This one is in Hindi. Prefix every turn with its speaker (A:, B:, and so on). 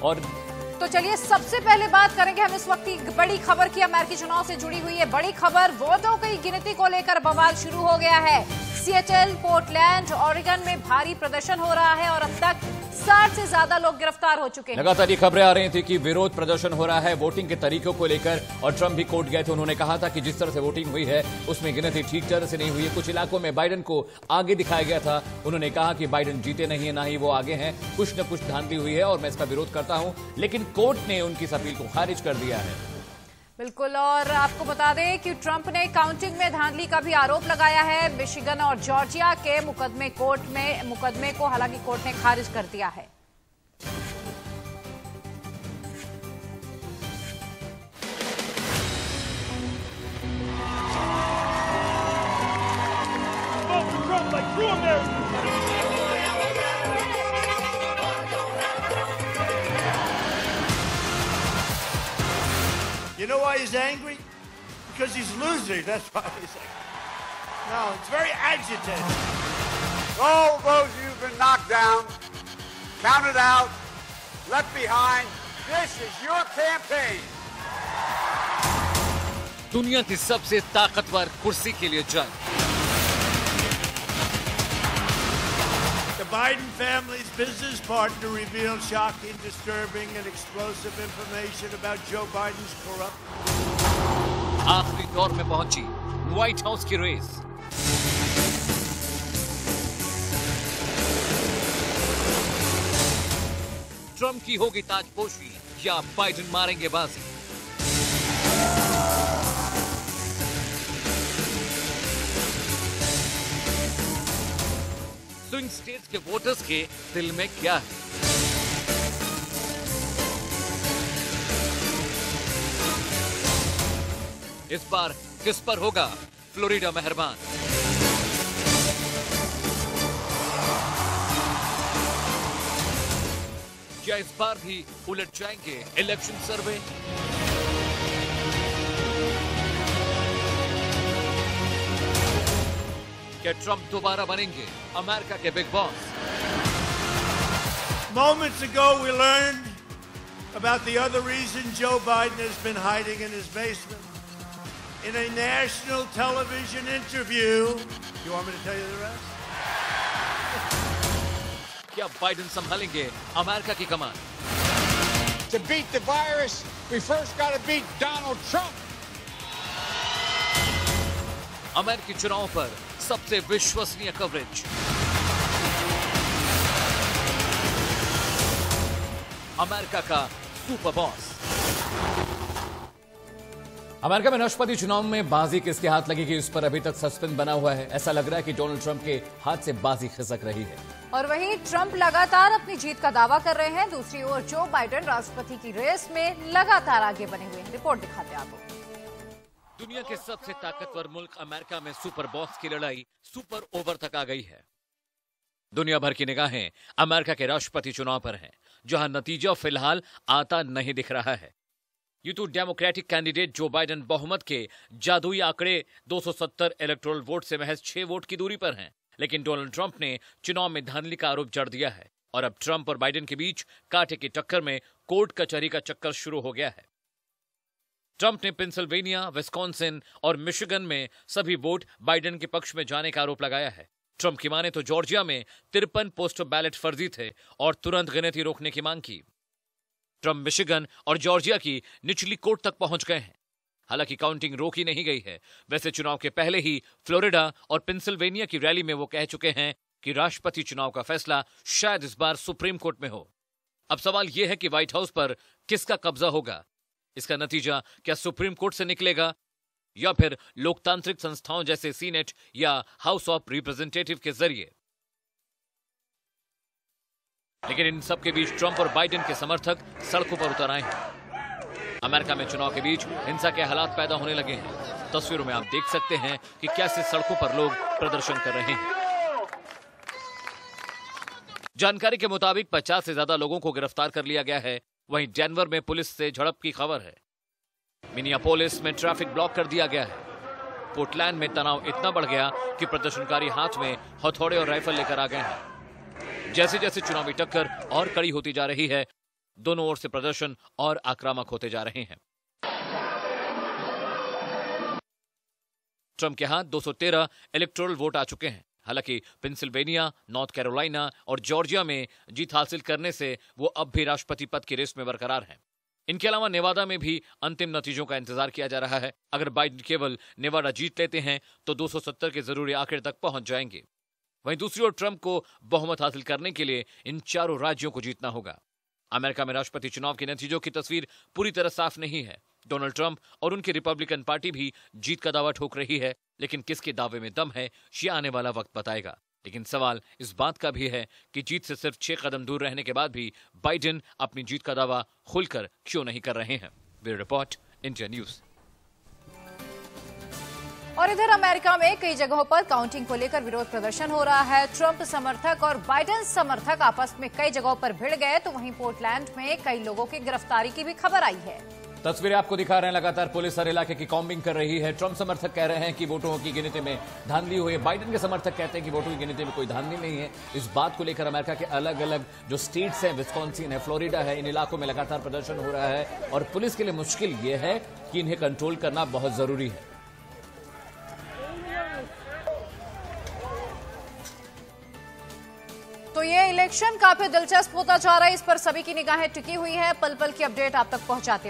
A: और
B: तो चलिए सबसे पहले बात करेंगे हम इस वक्त की बड़ी खबर की। अमेरिकी चुनाव से जुड़ी हुई है बड़ी खबर। वोटों की गिनती को लेकर बवाल शुरू हो गया है। सिएटल, पोर्टलैंड, ऑरिगन में भारी प्रदर्शन हो रहा है और अब तक 60 से ज्यादा लोग गिरफ्तार हो चुके हैं।
A: लगातार ये खबरें आ रही थी कि विरोध प्रदर्शन हो रहा है वोटिंग के तरीकों को लेकर, और ट्रंप भी कोर्ट गए थे। उन्होंने कहा था कि जिस तरह से वोटिंग हुई है उसमें गिनती ठीक तरह से नहीं हुई है। कुछ इलाकों में बाइडेन को आगे दिखाया गया था। उन्होंने कहा कि बाइडेन जीते नहीं है, ना ही वो आगे हैं, कुछ न कुछ धांधली हुई है और मैं इसका विरोध करता हूं। लेकिन कोर्ट ने उनकी इस अपील को खारिज कर दिया है।
B: बिल्कुल, और आपको बता दें कि ट्रंप ने काउंटिंग में धांधली का भी आरोप लगाया है। मिशिगन और जॉर्जिया के मुकदमे को हालांकि कोर्ट ने खारिज कर दिया है।
C: You know why he's angry? Because he's losing. That's why he's angry. No, it's very agitated.
D: All those who've been knocked down, counted out, left behind, this is your campaign.
E: दुनिया की सबसे ताकतवर कुर्सी के लिए जंग।
C: The Biden family's business partner revealed shocking, disturbing, and explosive information about Joe Biden's corrupt.
E: आखिरी दौर में पहुंची व्हाइट हाउस की रेस। ट्रंप की होगी ताजपोशी या बाइडेन मारेंगे बाजी? स्विंग स्टेट्स के वोटर्स के दिल में क्या है? इस बार किस पर होगा फ्लोरिडा मेहरबान? क्या इस बार भी उलट जाएंगे इलेक्शन सर्वे? क्या ट्रंप दोबारा बनेंगे अमेरिका के big boss?
C: Moments ago, we learned about the other reason Joe Biden has been hiding in his basement. In a national television interview, you want me to tell you the rest?
E: क्या बाइडेन संभालेंगे अमेरिका की कमान?
D: To beat the virus, we first got to beat Donald Trump.
E: अमेरिकी चुनाव पर सबसे विश्वसनीय कवरेज। अमेरिका का सुपर बॉस।
A: अमेरिका में राष्ट्रपति चुनाव में बाजी किसके हाथ लगेगी, इस पर अभी तक सस्पेंस बना हुआ है। ऐसा लग रहा है कि डोनाल्ड ट्रंप के हाथ से बाजी खिसक रही है।
B: और वहीं ट्रंप लगातार अपनी जीत का दावा कर रहे हैं। दूसरी ओर जो बाइडेन राष्ट्रपति की रेस में लगातार आगे बने हुए हैं। रिपोर्ट दिखाते हैं आपको।
E: दुनिया के सबसे ताकतवर मुल्क अमेरिका में सुपर बॉस की लड़ाई सुपर ओवर तक आ गई है। दुनिया भर की निगाहें अमेरिका के राष्ट्रपति चुनाव पर हैं, जहां नतीजा फिलहाल आता नहीं दिख रहा है। यूं तो डेमोक्रेटिक कैंडिडेट जो बाइडेन बहुमत के जादुई आंकड़े 270 इलेक्टोरल वोट से महज 6 वोट की दूरी पर हैं, लेकिन डोनाल्ड ट्रंप ने चुनाव में धांधली का आरोप जड़ दिया है और अब ट्रंप और बाइडेन के बीच कांटे की टक्कर में कोर्ट कचहरी का चक्कर शुरू हो गया है। ट्रंप ने पेंसिल्वेनिया, विस्कॉन्सिन और मिशिगन में सभी वोट बाइडेन के पक्ष में जाने का आरोप लगाया है। ट्रंप की माने तो जॉर्जिया में 53 पोस्टल बैलेट फर्जी थे और तुरंत गिनती रोकने की मांग की। ट्रंप मिशिगन और जॉर्जिया की निचली कोर्ट तक पहुंच गए हैं। हालांकि काउंटिंग रोकी नहीं गई है। वैसे चुनाव के पहले ही फ्लोरिडा और पेंसिल्वेनिया की रैली में वो कह चुके हैं कि राष्ट्रपति चुनाव का फैसला शायद इस बार सुप्रीम कोर्ट में हो। अब सवाल यह है कि व्हाइट हाउस पर किसका कब्जा होगा? इसका नतीजा क्या सुप्रीम कोर्ट से निकलेगा या फिर लोकतांत्रिक संस्थाओं जैसे सीनेट या हाउस ऑफ रिप्रेजेंटेटिव के जरिए? लेकिन इन सब के बीच ट्रंप और बाइडेन के समर्थक सड़कों पर उतर आए हैं। अमेरिका में चुनाव के बीच हिंसा के हालात पैदा होने लगे हैं। तस्वीरों में आप देख सकते हैं कि कैसे सड़कों पर लोग प्रदर्शन कर रहे हैं। जानकारी के मुताबिक 50 से ज्यादा लोगों को गिरफ्तार कर लिया गया है। वहीं डेनवर में पुलिस से झड़प की खबर है। मिनियापोलिस में ट्रैफिक ब्लॉक कर दिया गया है। पोर्टलैंड में तनाव इतना बढ़ गया कि प्रदर्शनकारी हाथ में हथौड़े और राइफल लेकर आ गए हैं। जैसे जैसे चुनावी टक्कर और कड़ी होती जा रही है, दोनों ओर से प्रदर्शन और आक्रामक होते जा रहे हैं। ट्रंप के हाथ 213 इलेक्टोरल वोट आ चुके हैं। हालांकि पेंसिल्वेनिया, नॉर्थ कैरोलिना और जॉर्जिया में जीत हासिल करने से वो अब भी राष्ट्रपति पद की रेस में बरकरार हैं। इनके अलावा नेवादा में भी अंतिम नतीजों का इंतजार किया जा रहा है। अगर बाइडेन केवल नेवादा जीत लेते हैं तो 270 के जरूरी आंकड़े तक पहुंच जाएंगे। वहीं दूसरी ओर ट्रंप को बहुमत हासिल करने के लिए इन चारों राज्यों को जीतना होगा। अमेरिका में राष्ट्रपति चुनाव के नतीजों की तस्वीर पूरी तरह साफ नहीं है। डोनाल्ड ट्रंप और उनकी रिपब्लिकन पार्टी भी जीत का दावा ठोक रही है, लेकिन किसके दावे में दम है ये आने वाला वक्त बताएगा। लेकिन सवाल इस बात का भी है कि जीत से सिर्फ 6 कदम दूर रहने के बाद भी बाइडेन अपनी जीत का दावा खुलकर क्यों नहीं कर रहे हैं। Bureau report, India news.
B: और इधर अमेरिका में कई जगहों पर काउंटिंग को लेकर विरोध प्रदर्शन हो रहा है। ट्रंप समर्थक और बाइडेन समर्थक आपस में कई जगहों पर भिड़ गए, तो वहीं पोर्टलैंड में कई लोगों की गिरफ्तारी की भी खबर आई है।
A: तस्वीरें आपको दिखा रहे हैं। लगातार पुलिस हर इलाके की कॉम्बिंग कर रही है। ट्रंप समर्थक कह रहे हैं कि वोटों की गिनती में धांधली हुई है। बाइडेन के समर्थक कहते हैं कि वोटों की गिनती में कोई धांधली नहीं है। इस बात को लेकर अमेरिका के अलग अलग जो स्टेट्स हैं, विस्कॉन्सिन है, फ्लोरिडा है, इन इलाकों में लगातार प्रदर्शन हो रहा है और पुलिस के लिए मुश्किल यह है कि इन्हें कंट्रोल करना बहुत जरूरी है।
B: तो ये इलेक्शन काफी दिलचस्प होता जा रहा है, इस पर सभी की निगाहें टिकी हुई है। पल पल की अपडेट आप तक पहुंचाते